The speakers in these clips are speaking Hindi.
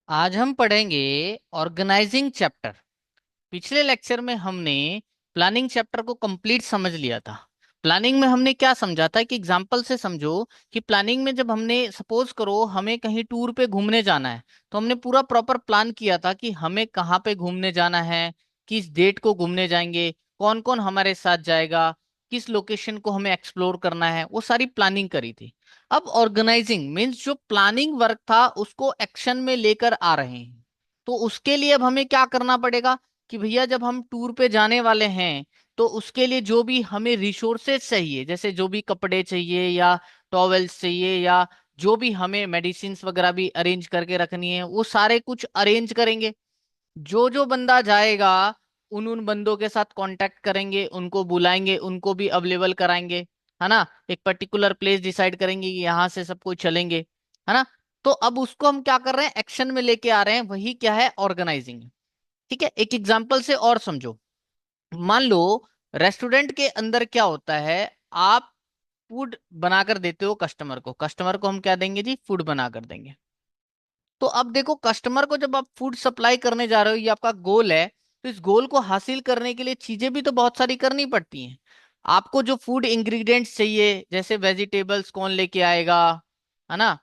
आज हम पढ़ेंगे ऑर्गेनाइजिंग चैप्टर। पिछले लेक्चर में हमने प्लानिंग चैप्टर को कंप्लीट समझ लिया था। प्लानिंग में हमने क्या समझा था कि एग्जाम्पल से समझो कि प्लानिंग में जब हमने सपोज करो हमें कहीं टूर पे घूमने जाना है, तो हमने पूरा प्रॉपर प्लान किया था कि हमें कहाँ पे घूमने जाना है, किस डेट को घूमने जाएंगे, कौन कौन हमारे साथ जाएगा, किस लोकेशन को हमें एक्सप्लोर करना है, वो सारी प्लानिंग करी थी। अब ऑर्गेनाइजिंग मीन्स जो प्लानिंग वर्क था उसको एक्शन में लेकर आ रहे हैं। तो उसके लिए अब हमें क्या करना पड़ेगा कि भैया जब हम टूर पे जाने वाले हैं तो उसके लिए जो भी हमें रिसोर्सेज चाहिए, जैसे जो भी कपड़े चाहिए या टॉवेल्स चाहिए या जो भी हमें मेडिसिन्स वगैरह भी अरेंज करके रखनी है, वो सारे कुछ अरेंज करेंगे। जो जो बंदा जाएगा उन उन बंदों के साथ कांटेक्ट करेंगे, उनको बुलाएंगे, उनको भी अवेलेबल कराएंगे, है ना। एक पर्टिकुलर प्लेस डिसाइड करेंगे कि यहाँ से सब कोई चलेंगे, है ना। तो अब उसको हम क्या कर रहे हैं, एक्शन में लेके आ रहे हैं, वही क्या है, ऑर्गेनाइजिंग। ठीक है, एक एग्जांपल से और समझो। मान लो रेस्टोरेंट के अंदर क्या होता है, आप फूड बनाकर देते हो कस्टमर को। कस्टमर को हम क्या देंगे जी, फूड बनाकर देंगे। तो अब देखो, कस्टमर को जब आप फूड सप्लाई करने जा रहे हो, ये आपका गोल है, तो इस गोल को हासिल करने के लिए चीजें भी तो बहुत सारी करनी पड़ती हैं। आपको जो फूड इंग्रेडिएंट्स चाहिए, जैसे वेजिटेबल्स कौन लेके आएगा, है ना।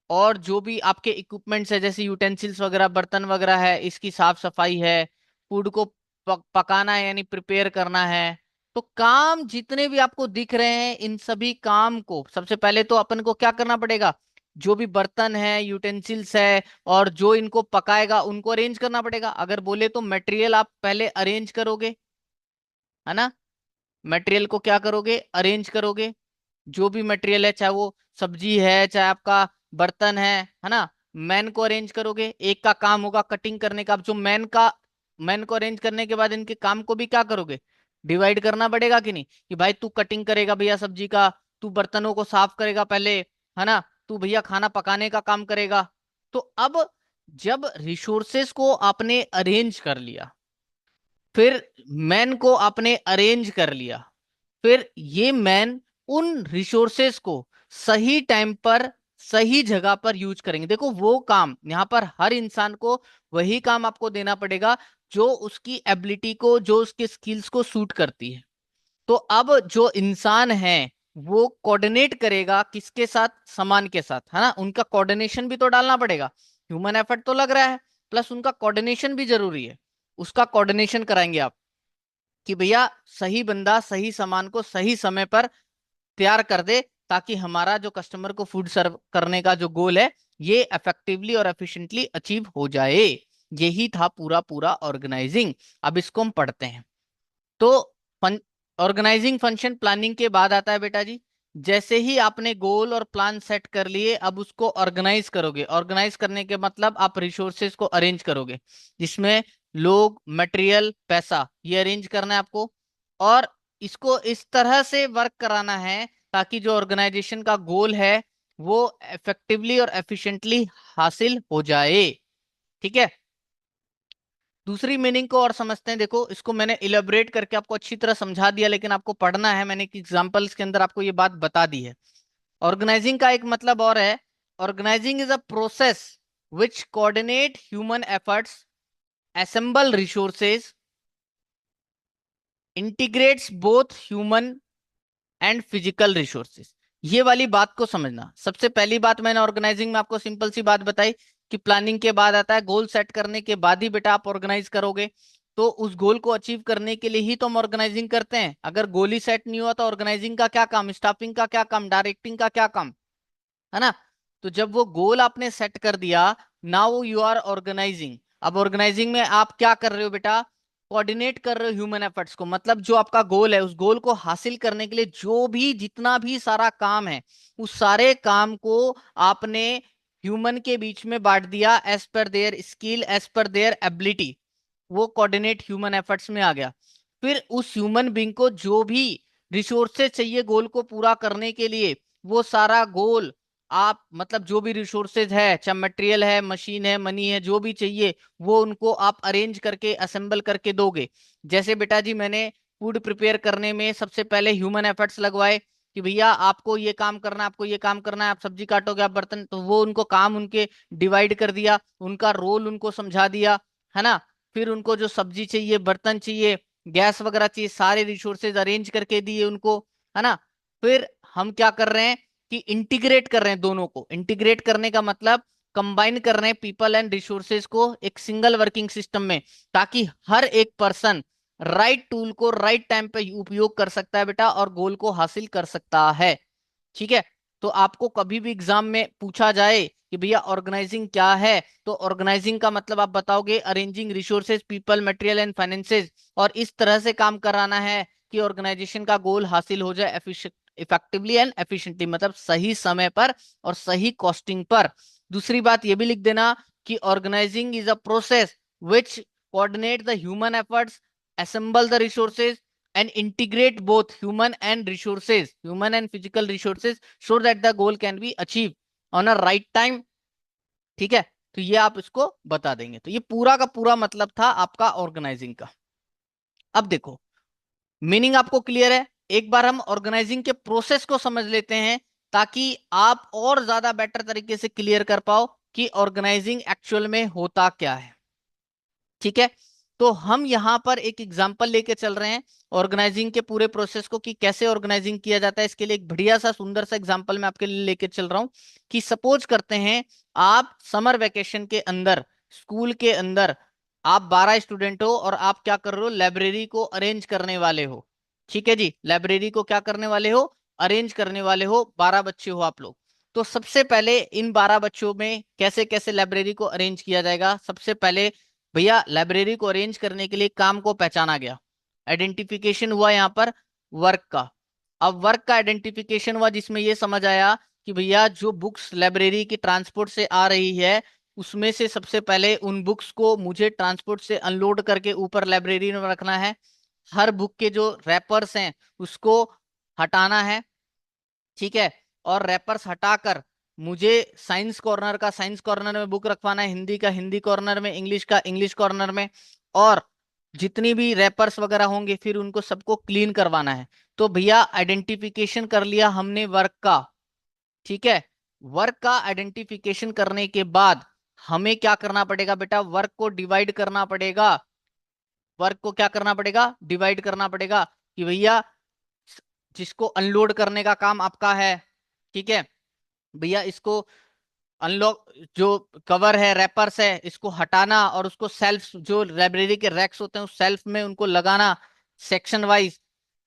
और जो भी आपके इक्विपमेंट्स है, जैसे यूटेंसिल्स वगैरह, बर्तन वगैरह है, इसकी साफ सफाई है, फूड को पकाना है यानी प्रिपेयर करना है। तो काम जितने भी आपको दिख रहे हैं, इन सभी काम को सबसे पहले तो अपन को क्या करना पड़ेगा, जो भी बर्तन है, यूटेंसिल्स है, और जो इनको पकाएगा उनको अरेंज करना पड़ेगा। अगर बोले तो मटेरियल आप पहले अरेंज करोगे, है ना। मटेरियल को क्या करोगे, अरेंज करोगे। जो भी मटेरियल है, चाहे वो सब्जी है, चाहे आपका बर्तन है ना। मैन को अरेंज करोगे, एक का काम होगा कटिंग करने का। अब जो मैन को अरेंज करने के बाद इनके काम को भी क्या करोगे, डिवाइड करना पड़ेगा कि नहीं, कि भाई तू कटिंग करेगा भैया सब्जी का, तू बर्तनों को साफ करेगा पहले, है ना, तू भैया खाना पकाने का काम करेगा। तो अब जब रिसोर्सेस को आपने अरेंज कर लिया, फिर मैन को आपने अरेंज कर लिया, फिर ये मैन उन रिसोर्सेस को सही टाइम पर सही जगह पर यूज करेंगे। देखो वो काम यहाँ पर हर इंसान को वही काम आपको देना पड़ेगा जो उसकी एबिलिटी को, जो उसके स्किल्स को सूट करती है। तो अब जो इंसान है वो कोऑर्डिनेट करेगा किसके साथ, सामान के साथ, है ना। उनका कोऑर्डिनेशन भी तो डालना पड़ेगा। ह्यूमन एफर्ट तो लग रहा है, प्लस उनका कोऑर्डिनेशन भी जरूरी है। उसका कोऑर्डिनेशन कराएंगे आप कि भैया सही बंदा सही सामान को सही समय पर तैयार कर दे, ताकि हमारा जो कस्टमर को फूड सर्व करने का जो गोल है, ये इफेक्टिवली और एफिशिएंटली अचीव हो जाए। यही था पूरा पूरा ऑर्गेनाइजिंग। अब इसको हम पढ़ते हैं। तो ऑर्गेनाइजिंग फंक्शन प्लानिंग के बाद आता है बेटा जी। जैसे ही आपने गोल और प्लान सेट कर लिए, अब उसको ऑर्गेनाइज करोगे। ऑर्गेनाइज करने के मतलब आप रिसोर्सेज को अरेंज करोगे, जिसमें लोग, मटेरियल, पैसा, ये अरेंज करना है आपको। और इसको इस तरह से वर्क कराना है ताकि जो ऑर्गेनाइजेशन का गोल है वो इफेक्टिवली और एफिशिएंटली हासिल हो जाए। ठीक है, दूसरी मीनिंग को और समझते हैं। देखो, इसको मैंने इलेबोरेट करके आपको अच्छी तरह समझा दिया, लेकिन आपको पढ़ना है। मैंने एग्जांपल्स के अंदर आपको ये बात बता दी है। ऑर्गेनाइजिंग का एक मतलब और है, organising is a process which coordinate human efforts, assemble resources, integrates both human and physical resources. ये वाली बात को समझना। सबसे पहली बात मैंने ऑर्गेनाइजिंग में आपको सिंपल सी बात बताई कि प्लानिंग के बाद आता है गोल। सेट करने के बाद ही बेटा आप ऑर्गेनाइज करोगे। तो उस गोल को अचीव करने के लिए ही तो हम ऑर्गेनाइजिंग करते हैं। अगर गोल ही सेट नहीं हुआ तो ऑर्गेनाइजिंग का क्या काम, स्टाफिंग का क्या काम, डायरेक्टिंग का क्या काम, है ना। तो जब वो गोल आपने सेट कर दिया, नाउ यू आर ऑर्गेनाइजिंग। अब ऑर्गेनाइजिंग में आप क्या कर रहे हो बेटा, कोऑर्डिनेट कर रहे हो ह्यूमन एफर्ट्स को। मतलब जो आपका गोल है, उस गोल को हासिल करने के लिए जो भी जितना भी सारा काम है, उस सारे काम को आपने ह्यूमन के बीच में बांट दिया, as per their skill, as per their ability. वो कोऑर्डिनेट ह्यूमन एफर्ट्स में आ गया। फिर उस ह्यूमन बींग को जो भी रिसोर्सेज चाहिए गोल को पूरा करने के लिए, वो सारा गोल आप, मतलब जो भी रिसोर्सेज है, चाहे मटेरियल है, मशीन है, मनी है, जो भी चाहिए, वो उनको आप अरेंज करके असेंबल करके दोगे। जैसे बेटा जी मैंने फूड प्रिपेयर करने में सबसे पहले ह्यूमन एफर्ट्स लगवाए, कि भैया आपको ये काम करना है, आपको ये काम करना है, आप सब्जी काटोगे, आप बर्तन, तो वो उनको काम उनके डिवाइड कर दिया, उनका रोल उनको समझा दिया, है ना। फिर उनको जो सब्जी चाहिए, बर्तन चाहिए, गैस वगैरह चाहिए, सारे रिसोर्सेज अरेंज करके दिए उनको, है ना। फिर हम क्या कर रहे हैं कि इंटीग्रेट कर रहे हैं दोनों को। इंटीग्रेट करने का मतलब कंबाइन कर रहे हैं पीपल एंड रिसोर्सेज को एक सिंगल वर्किंग सिस्टम में, ताकि हर एक पर्सन राइट टूल को राइट टाइम पे उपयोग कर सकता है बेटा, और गोल को हासिल कर सकता है। ठीक है। तो आपको कभी भी एग्जाम में पूछा जाए कि भैया ऑर्गेनाइजिंग क्या है, तो ऑर्गेनाइजिंग का मतलब आप बताओगे arranging resources, people, material and finances, और इस तरह से काम कराना है कि ऑर्गेनाइजेशन का गोल हासिल हो जाए इफेक्टिवली एंड एफिशिएंटली, मतलब सही समय पर और सही कॉस्टिंग पर। दूसरी बात ये भी लिख देना कि organising is a process which coordinate the human efforts, assemble the resources and integrate both human and physical resources so that the goal can be achieved on a right time। ठीक है। तो ये आप इसको बता देंगे। तो ये पूरा का पूरा मतलब था आपका ऑर्गेनाइजिंग का। अब देखो, मीनिंग आपको क्लियर है। एक बार हम ऑर्गेनाइजिंग के प्रोसेस को समझ लेते हैं, ताकि आप और ज्यादा बेटर तरीके से क्लियर कर पाओ कि ऑर्गेनाइजिंग एक्चुअल में होता क्या है। ठीक है। तो हम यहां पर एक एग्जांपल लेके चल रहे हैं ऑर्गेनाइजिंग के पूरे प्रोसेस को, कि कैसे ऑर्गेनाइजिंग किया जाता है। इसके लिए एक बढ़िया सा सुंदर सा एग्जांपल मैं आपके लिए लेके चल रहा हूं, कि सपोज करते हैं आप समर वेकेशन के अंदर स्कूल के अंदर आप 12 स्टूडेंट हो, और आप क्या कर रहे हो, लाइब्रेरी को अरेंज करने वाले हो। ठीक है जी, लाइब्रेरी को क्या करने वाले हो, अरेंज करने वाले हो। 12 बच्चे हो आप लोग। तो सबसे पहले इन 12 बच्चों में कैसे कैसे लाइब्रेरी को अरेंज किया जाएगा। सबसे पहले भैया लाइब्रेरी को अरेंज करने के लिए काम को पहचाना गया, आइडेंटिफिकेशन हुआ यहाँ पर वर्क का। अब वर्क का आइडेंटिफिकेशन हुआ, जिसमें ये समझ आया कि भैया जो बुक्स लाइब्रेरी की ट्रांसपोर्ट से आ रही है, उसमें से सबसे पहले उन बुक्स को मुझे ट्रांसपोर्ट से अनलोड करके ऊपर लाइब्रेरी में रखना है। हर बुक के जो रैपर्स हैं उसको हटाना है। ठीक है। और रैपर्स हटाकर मुझे साइंस कॉर्नर का साइंस कॉर्नर में बुक रखवाना है, हिंदी का हिंदी कॉर्नर में, इंग्लिश का इंग्लिश कॉर्नर में, और जितनी भी रैपर्स वगैरह होंगे फिर उनको सबको क्लीन करवाना है। तो भैया आइडेंटिफिकेशन कर लिया हमने वर्क का। ठीक है। वर्क का आइडेंटिफिकेशन करने के बाद हमें क्या करना पड़ेगा बेटा, वर्क को डिवाइड करना पड़ेगा। वर्क को क्या करना पड़ेगा, डिवाइड करना पड़ेगा। कि भैया जिसको अनलोड करने का काम आपका है, ठीक है, भैया इसको अनलॉक, जो कवर है, रैपर्स है, इसको हटाना, और उसको सेल्फ, जो लाइब्रेरी के रैक्स होते हैं उस सेल्फ में उनको लगाना, सेक्शन वाइज,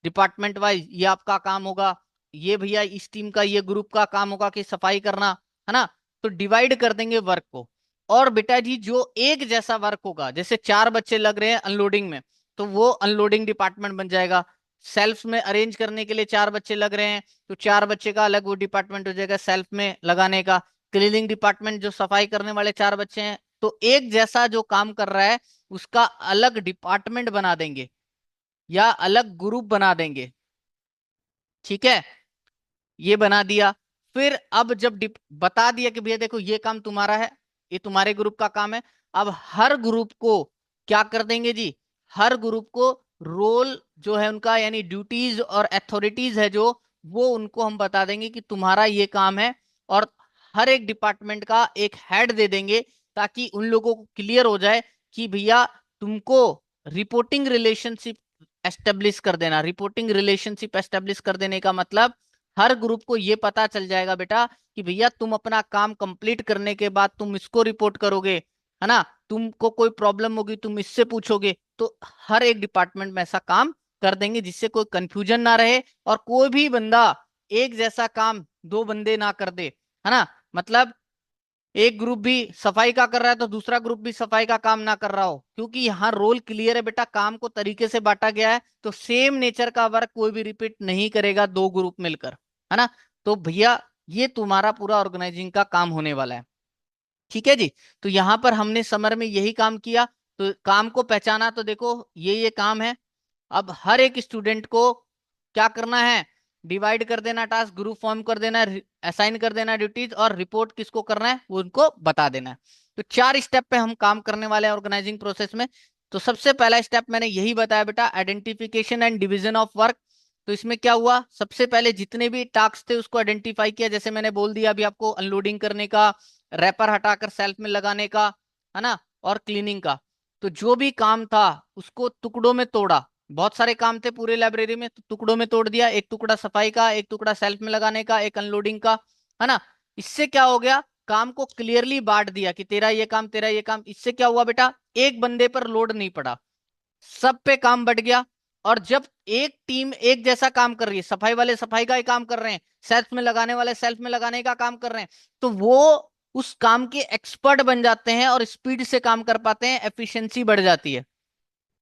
डिपार्टमेंट वाइज, ये आपका काम होगा। ये भैया इस टीम का, ये ग्रुप का काम होगा कि सफाई करना, है ना। तो डिवाइड कर देंगे वर्क को। और बेटा जी जो एक जैसा वर्क होगा, जैसे 4 बच्चे लग रहे हैं अनलोडिंग में, तो वो अनलोडिंग डिपार्टमेंट बन जाएगा। सेल्फ में अरेंज करने के लिए 4 बच्चे लग रहे हैं, तो 4 बच्चे का अलग वो डिपार्टमेंट हो जाएगा सेल्फ में लगाने का। क्लीनिंग डिपार्टमेंट, जो सफाई करने वाले 4 बच्चे हैं, तो एक जैसा जो काम कर रहा है उसका अलग डिपार्टमेंट बना देंगे या अलग ग्रुप बना देंगे। ठीक है। ये बना दिया। फिर अब जब बता दिया कि भैया देखो ये काम तुम्हारा है, ये तुम्हारे ग्रुप का काम है, अब हर ग्रुप को क्या कर देंगे जी, हर ग्रुप को रोल जो है उनका, यानी ड्यूटीज और अथॉरिटीज है जो, वो उनको हम बता देंगे कि तुम्हारा ये काम है। और हर एक डिपार्टमेंट का एक हेड दे देंगे, ताकि उन लोगों को क्लियर हो जाए कि भैया तुमको रिपोर्टिंग रिलेशनशिप एस्टेब्लिश कर देना। रिपोर्टिंग रिलेशनशिप एस्टेब्लिश कर देने का मतलब हर ग्रुप को ये पता चल जाएगा बेटा कि भैया तुम अपना काम कंप्लीट करने के बाद तुम इसको रिपोर्ट करोगे, है ना। तुमको कोई प्रॉब्लम होगी तुम इससे पूछोगे। तो हर एक डिपार्टमेंट में ऐसा काम कर देंगे जिससे कोई कंफ्यूजन ना रहे, और कोई भी बंदा एक जैसा काम 2 बंदे ना कर दे, है ना। मतलब एक ग्रुप भी सफाई का कर रहा है तो दूसरा ग्रुप भी सफाई का काम ना कर रहा हो, क्योंकि यहाँ रोल क्लियर है बेटा, काम को तरीके से बांटा गया है। तो सेम नेचर का वर्क कोई भी रिपीट नहीं करेगा 2 ग्रुप मिलकर, है ना। तो भैया ये तुम्हारा पूरा ऑर्गेनाइजिंग का काम होने वाला है। ठीक है जी। तो यहाँ पर हमने समर में यही काम किया। तो काम को पहचाना, तो देखो ये काम है। अब हर एक स्टूडेंट को क्या करना है, डिवाइड कर देना टास्क, ग्रुप फॉर्म कर देना, असाइन कर देना ड्यूटीज, और रिपोर्ट किसको करना है वो उनको बता देना है। तो 4 स्टेप पे हम काम करने वाले हैं ऑर्गेनाइजिंग प्रोसेस में। तो सबसे पहला स्टेप मैंने यही बताया बेटा, identification and division of work. तो इसमें क्या हुआ, सबसे पहले जितने भी टास्क थे उसको आइडेंटिफाई किया, जैसे मैंने बोल दिया अभी आपको, अनलोडिंग करने का, रैपर हटाकर सेल्फ में लगाने का, है ना, और क्लीनिंग का। तो जो भी काम था उसको टुकड़ों में तोड़ा। बहुत सारे काम थे पूरे लाइब्रेरी में, तो टुकड़ों में तोड़ दिया, एक टुकड़ा सफाई का, एक टुकड़ा सेल्फ में लगाने का, एक अनलोडिंग का, है ना। इससे क्या हो गया, काम को क्लियरली बांट दिया कि तेरा ये काम, तेरा ये काम। इससे क्या हुआ बेटा, एक बंदे पर लोड नहीं पड़ा, सब पे काम बढ़ गया। और जब एक टीम एक जैसा काम कर रही है, सफाई वाले सफाई का ही काम कर रहे हैं, सेल्फ में लगाने वाले सेल्फ में लगाने का काम कर रहे हैं, तो वो उस काम के एक्सपर्ट बन जाते हैं और स्पीड से काम कर पाते हैं, एफिशिएंसी बढ़ जाती है।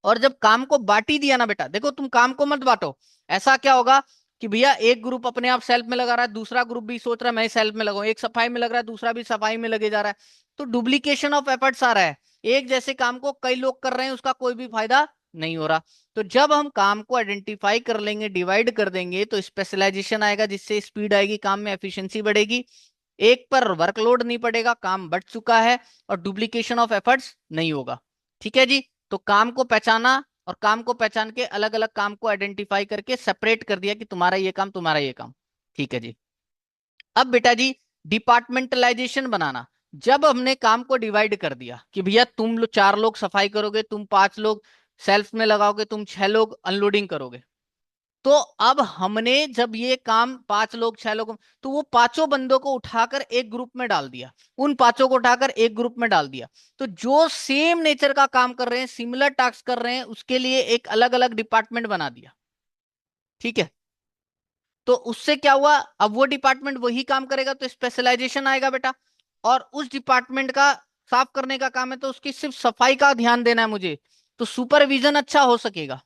और जब काम को बांट ही दिया ना बेटा, देखो तुम काम को मत बांटो, ऐसा क्या होगा कि भैया एक ग्रुप अपने आप सेल्फ में लगा रहा है, दूसरा ग्रुप भी सोच रहा है मैं सेल्फ में लगाऊं, एक सफाई में लग रहा है, दूसरा भी सफाई में लगे जा रहा है, तो डुप्लीकेशन ऑफ एफर्ट्स आ रहा है। एक जैसे काम को कई लोग कर रहे हैं, उसका कोई भी फायदा नहीं हो रहा। तो जब हम काम को आइडेंटिफाई कर लेंगे, डिवाइड कर देंगे, तो स्पेशलाइजेशन आएगा, जिससे स्पीड आएगी, काम में एफिशिएंसी बढ़ेगी, एक पर वर्कलोड नहीं पड़ेगा, काम बढ़ चुका है, और डुप्लीकेशन ऑफ एफर्ट्स नहीं होगा। ठीक है जी। तो काम को पहचाना, और काम को पहचान के अलग अलग काम को आइडेंटिफाई करके सेपरेट कर दिया कि तुम्हारा ये काम, तुम्हारा ये काम। ठीक है जी। अब बेटा जी, डिपार्टमेंटलाइजेशन बनाना। जब हमने काम को डिवाइड कर दिया कि भैया तुम लोग 4 लोग सफाई करोगे, तुम 5 लोग सेल्फ में लगाओगे, तुम 6 लोग अनलोडिंग करोगे, तो अब हमने जब ये काम 5 लोग 6 लोग, तो वो पांचों बंदों को उठाकर एक ग्रुप में डाल दिया, उन पांचों को उठाकर एक ग्रुप में डाल दिया। तो जो सेम नेचर का काम कर रहे हैं, सिमिलर टास्क कर रहे हैं, उसके लिए एक अलग अलग डिपार्टमेंट बना दिया। ठीक है। तो उससे क्या हुआ, अब वो डिपार्टमेंट वही काम करेगा, तो स्पेशलाइजेशन आएगा बेटा। और उस डिपार्टमेंट का साफ करने का काम है, तो उसकी सिर्फ सफाई का ध्यान देना है मुझे, तो सुपरविजन अच्छा हो सकेगा।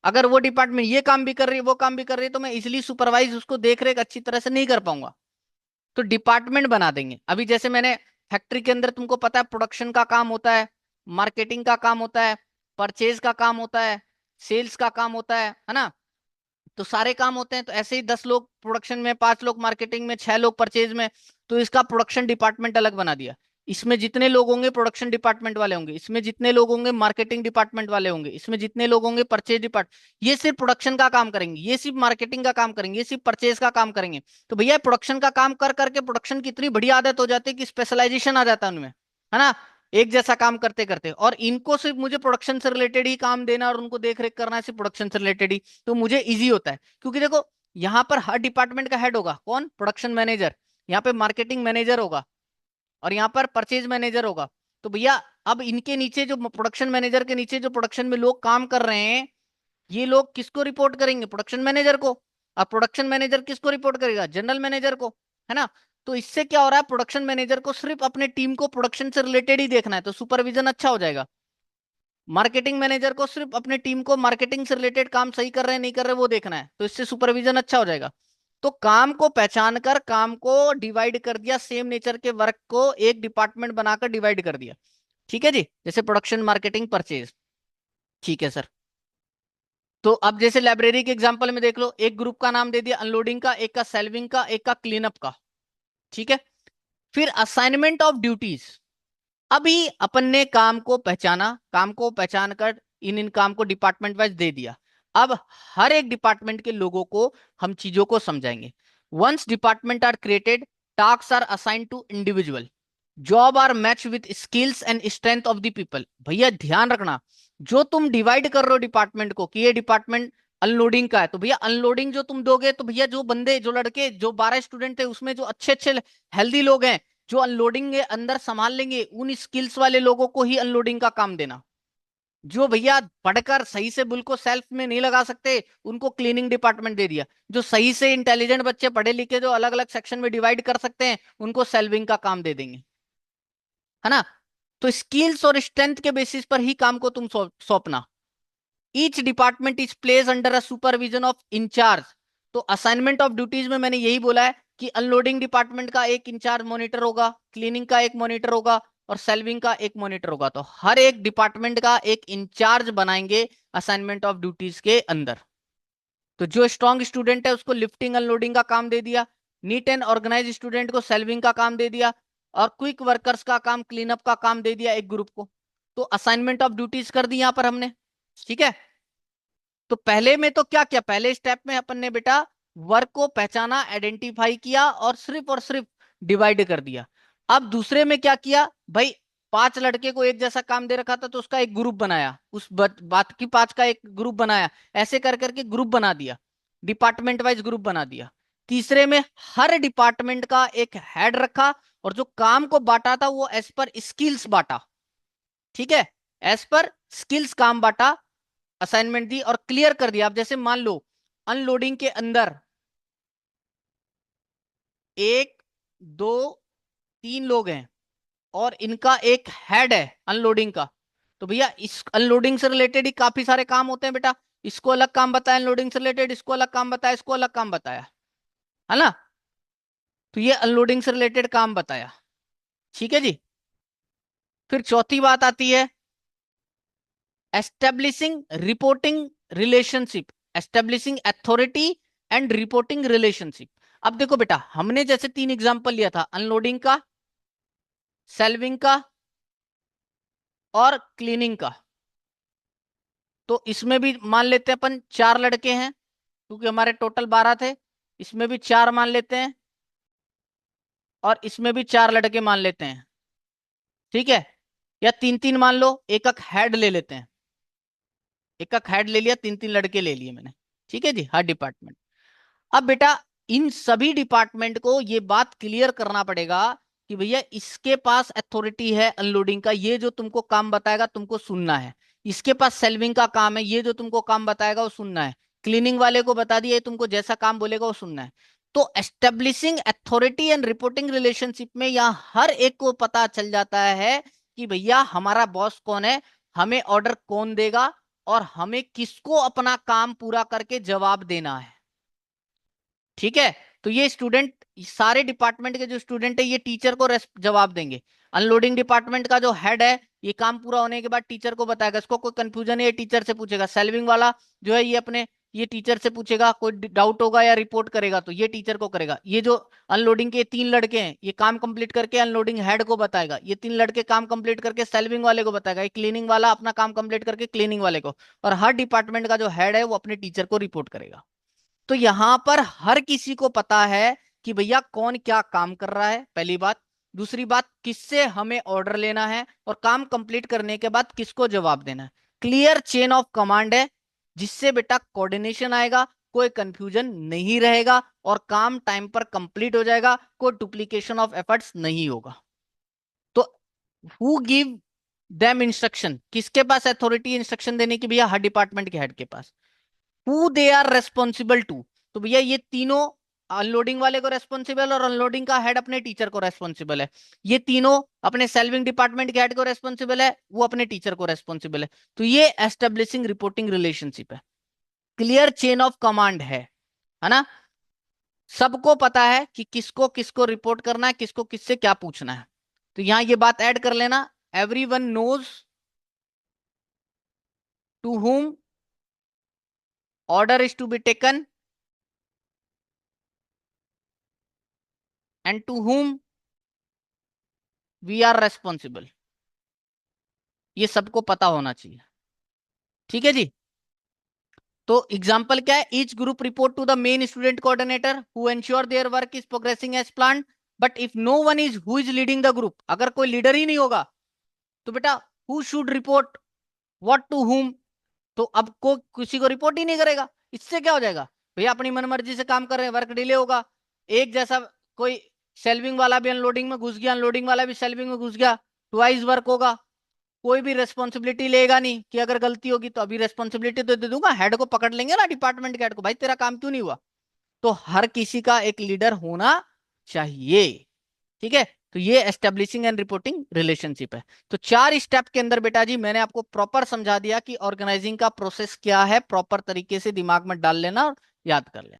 अगर वो डिपार्टमेंट ये काम भी कर रही है, वो काम भी कर रही है, तो मैं इजिली सुपरवाइज उसको देख रेख अच्छी तरह से नहीं कर पाऊंगा। तो डिपार्टमेंट बना देंगे। अभी जैसे मैंने फैक्ट्री के अंदर, तुमको पता है प्रोडक्शन का काम होता है, मार्केटिंग का काम होता है, परचेज का काम होता है, सेल्स का काम होता है ना। तो सारे काम होते हैं, तो ऐसे ही 10 लोग प्रोडक्शन में, 5 लोग मार्केटिंग में, 6 लोग परचेज में, तो इसका प्रोडक्शन डिपार्टमेंट अलग बना दिया। इसमें जितने लोग होंगे प्रोडक्शन डिपार्टमेंट वाले होंगे, इसमें जितने लोग होंगे मार्केटिंग डिपार्टमेंट वाले होंगे, इसमें जितने लोग होंगे परचेज डिपार्ट, ये सिर्फ प्रोडक्शन का काम करेंगे, ये सिर्फ मार्केटिंग का काम करेंगे, ये सिर्फ परचेज का काम करेंगे। तो भैया प्रोडक्शन का काम कर करके प्रोडक्शन की इतनी बड़ी आदत हो जाती है कि स्पेशलाइजेशन आ जाता है उनमें, है ना, एक जैसा काम करते करते। और इनको सिर्फ मुझे प्रोडक्शन से रिलेटेड ही काम देना और उनको देख रेख करना है, सिर्फ प्रोडक्शन से रिलेटेड ही, तो मुझे इजी होता है। क्योंकि देखो, यहाँ पर हर डिपार्टमेंट का हेड होगा कौन, प्रोडक्शन मैनेजर, यहाँ पे मार्केटिंग मैनेजर होगा, और यहाँ पर परचेज मैनेजर होगा। तो भैया अब इनके नीचे जो प्रोडक्शन मैनेजर के नीचे जो प्रोडक्शन में लोग काम कर रहे हैं, ये लोग किसको रिपोर्ट करेंगे, प्रोडक्शन मैनेजर को। अब प्रोडक्शन मैनेजर किसको रिपोर्ट करेगा, जनरल मैनेजर को, है ना। तो इससे क्या हो रहा है, प्रोडक्शन मैनेजर को सिर्फ अपने टीम को प्रोडक्शन से रिलेटेड ही देखना है, तो सुपरविजन अच्छा हो जाएगा। मार्केटिंग मैनेजर को सिर्फ अपने टीम को मार्केटिंग से रिलेटेड काम सही कर रहे हैं नहीं कर रहे वो देखना है, तो इससे सुपरविजन अच्छा हो जाएगा। तो काम को पहचान कर काम को डिवाइड कर दिया, सेम नेचर के वर्क को एक डिपार्टमेंट बनाकर डिवाइड कर दिया। ठीक है जी, जैसे प्रोडक्शन, मार्केटिंग, परचेज। ठीक है सर। तो अब जैसे लाइब्रेरी के एग्जांपल में देख लो, एक ग्रुप का नाम दे दिया अनलोडिंग का, एक का सेल्विंग का, एक का क्लीनअप का। ठीक है। फिर असाइनमेंट ऑफ ड्यूटीज। अभी अपन ने काम को पहचाना, काम को पहचान कर इन इन काम को डिपार्टमेंट वाइज दे दिया। अब हर एक डिपार्टमेंट के लोगों को हम चीजों को समझाएंगे। Once department are created, task are assign to individual, job are match with skills and strength of the people. भैया ध्यान रखना, जो तुम डिवाइड कर रहे हो डिपार्टमेंट को कि ये डिपार्टमेंट अनलोडिंग का है, तो भैया अनलोडिंग जो तुम दोगे, तो भैया जो बंदे, जो लड़के, जो 12 स्टूडेंट थे उसमें जो अच्छे अच्छे हेल्दी लोग हैं, जो अनलोडिंग के अंदर संभाल लेंगे, उन स्किल्स वाले लोगों को ही अनलोडिंग का काम देना। जो भैया पढ़कर सही से बिल को सेल्फ में नहीं लगा सकते, उनको क्लीनिंग डिपार्टमेंट दे दिया। जो सही से इंटेलिजेंट बच्चे पढ़े लिखे, जो अलग अलग सेक्शन में डिवाइड कर सकते हैं, उनको सेल्विंग का काम दे देंगे, है ना। तो स्किल्स और स्ट्रेंथ के बेसिस पर ही काम को तुम सौंपना। Each department is place under a supervision of incharge. तो असाइनमेंट ऑफ ड्यूटीज में मैंने यही बोला है कि अनलोडिंग डिपार्टमेंट का एक इंचार्ज मॉनिटर होगा, क्लीनिंग का एक मॉनिटर होगा, और सेल्विंग का एक मॉनिटर होगा। तो हर एक डिपार्टमेंट का एक इंचार्ज बनाएंगे असाइनमेंट ऑफ ड्यूटीज के अंदर। तो जो स्ट्रांग स्टूडेंट है उसको लिफ्टिंग अनलोडिंग का काम दे दिया, नीट एंड ऑर्गेनाइज स्टूडेंट को सेल्विंग का काम दे दिया, और क्विक वर्कर्स का काम, क्लीन अप का काम दे दिया एक ग्रुप को। तो असाइनमेंट ऑफ ड्यूटीज कर दी यहां पर हमने। ठीक है। तो पहले में तो क्या किया, पहले स्टेप में अपन ने बेटा वर्क को पहचाना, आइडेंटिफाई किया और सिर्फ डिवाइड कर दिया। अब दूसरे में क्या किया भाई, 5 लड़के को एक जैसा काम दे रखा था तो उसका एक ग्रुप बनाया, उस बात की 5 का एक ग्रुप बनाया, ऐसे कर करके ग्रुप बना दिया, डिपार्टमेंट वाइज ग्रुप बना दिया। तीसरे में हर डिपार्टमेंट का एक हेड रखा और जो काम को बांटा था वो एज पर स्किल्स बांटा। ठीक है, एज पर स्किल्स काम बांटा, असाइनमेंट दी और क्लियर कर दिया। अब जैसे मान लो अनलोडिंग के अंदर 1 2 3 लोग हैं और इनका एक हेड है अनलोडिंग का, तो भैया इस अनलोडिंग से रिलेटेड ही काफी सारे काम होते हैं बेटा। इसको अलग काम बताया अनलोडिंग से रिलेटेड, इसको अलग काम बताया, इसको अलग काम बताया, है ना। तो ये अनलोडिंग से रिलेटेड काम बताया। ठीक है जी। फिर चौथी बात आती है establishing reporting relationship, establishing authority and reporting relationship. अब देखो बेटा, हमने जैसे 3 एग्जांपल लिया था, अनलोडिंग का, सेल्विंग का और क्लीनिंग का। तो इसमें भी मान लेते हैं अपन 4 लड़के हैं, क्योंकि हमारे टोटल 12 थे, इसमें भी 4 मान लेते हैं और इसमें भी 4 लड़के मान लेते हैं। ठीक है, या 3 3 मान लो, एक एक हेड ले लेते हैं, एक एक हेड ले लिया, 3 3 लड़के ले लिए मैंने। ठीक है जी, हर डिपार्टमेंट। अब बेटा इन सभी डिपार्टमेंट को ये बात क्लियर करना पड़ेगा कि भैया इसके पास अथॉरिटी है अनलोडिंग का, ये जो तुमको काम बताएगा तुमको सुनना है। इसके पास सेल्विंग का काम है, ये जो तुमको काम बताएगा वो सुनना है। क्लीनिंग वाले को बता दिया, ये तुमको जैसा काम बोलेगा वो सुनना है। तो establishing authority and reporting relationship में यहां हर एक को पता चल जाता है कि भैया हमारा बॉस कौन है, हमें ऑर्डर कौन देगा और हमें किसको अपना काम पूरा करके जवाब देना है। ठीक है, तो ये स्टूडेंट, सारे डिपार्टमेंट के जो स्टूडेंट है ये टीचर को जवाब देंगे। अनलोडिंग डिपार्टमेंट का जो हेड है ये काम पूरा होने के बाद टीचर को बताएगा, इसको कोई कंफ्यूजन है ये टीचर से पूछेगा। सेल्विंग वाला जो है ये अपने ये टीचर से पूछेगा, कोई डाउट होगा या रिपोर्ट करेगा तो ये टीचर को करेगा। ये जो अनलोडिंग के 3 लड़के हैं ये काम कंप्लीट करके अनलोडिंग हेड को बताएगा, ये 3 लड़के काम कंप्लीट करके सेल्विंग वाले को बताएगा, ये क्लीनिंग वाला अपना काम कंप्लीट करके क्लीनिंग वाले को, और हर डिपार्टमेंट का जो हेड है वो अपने टीचर को रिपोर्ट करेगा। तो यहां पर हर किसी को पता है कि भैया कौन क्या काम कर रहा है, पहली बात। दूसरी बात, किससे हमें ऑर्डर लेना है और काम कंप्लीट करने के बाद किसको जवाब देना है। क्लियर चेन ऑफ कमांड है, जिससे बेटा कोऑर्डिनेशन आएगा, कोई कंफ्यूजन नहीं रहेगा और काम टाइम पर कंप्लीट हो जाएगा, कोई डुप्लीकेशन ऑफ एफर्ट्स नहीं होगा। तो हु गिव देम इंस्ट्रक्शन, किसके पास अथॉरिटी इंस्ट्रक्शन देने की, भैया हर डिपार्टमेंट के हेड के पास। Who they are responsible to, तो भैया ये तीनों, अनलोडिंग वाले को रेस्पॉन्सिबल और अनलोडिंग का हेड अपने टीचर को रेस्पॉन्सिबल है। ये तीनों अपने सेल्विंग डिपार्टमेंट के हेड को रेस्पॉन्सिबल है, वो अपने टीचर को रेस्पॉन्सिबल है। तो ये एस्टेब्लिशिंग रिपोर्टिंग रिलेशनशिप है, क्लियर चेन ऑफ कमांड है ना। सबको पता है कि किसको किसको रिपोर्ट करना है, किसको किससे क्या पूछना है। तो यहां ये बात ऐड कर लेना, every one knows to whom order is to be taken and to whom we are responsible, ये सबको पता होना चाहिए। ठीक है जी। तो एग्जाम्पल क्या है, each group report to the main student coordinator who ensure their work is progressing as plan, but if no one is who is leading the group, अगर कोई लीडर ही नहीं होगा तो बेटा who should report what to whom, तो अब को किसी को रिपोर्ट ही नहीं करेगा। इससे क्या हो जाएगा, भैया अपनी मनमर्जी से काम कर रहे हैं, वर्क डिले होगा। एक जैसा कोई सेल्विंग वाला भी अनलोडिंग में घुस गया, अनलोडिंग वाला भी सेल्विंग में घुस गया, ट्वाइस वर्क होगा। कोई भी रेस्पॉन्सिबिलिटी लेगा नहीं कि अगर गलती होगी तो अभी रेस्पॉन्सिबिलिटी तो दे दूंगा, हेड को पकड़ लेंगे ना डिपार्टमेंट के हेड को, भाई तेरा काम क्यों नहीं हुआ। तो हर किसी का एक लीडर होना चाहिए। ठीक है, तो ये एस्टेब्लिशिंग एंड रिपोर्टिंग रिलेशनशिप है। तो 4 स्टेप के अंदर बेटा जी मैंने आपको प्रॉपर समझा दिया कि ऑर्गेनाइजिंग का प्रोसेस क्या है, प्रॉपर तरीके से दिमाग में डाल लेना और याद कर लेना।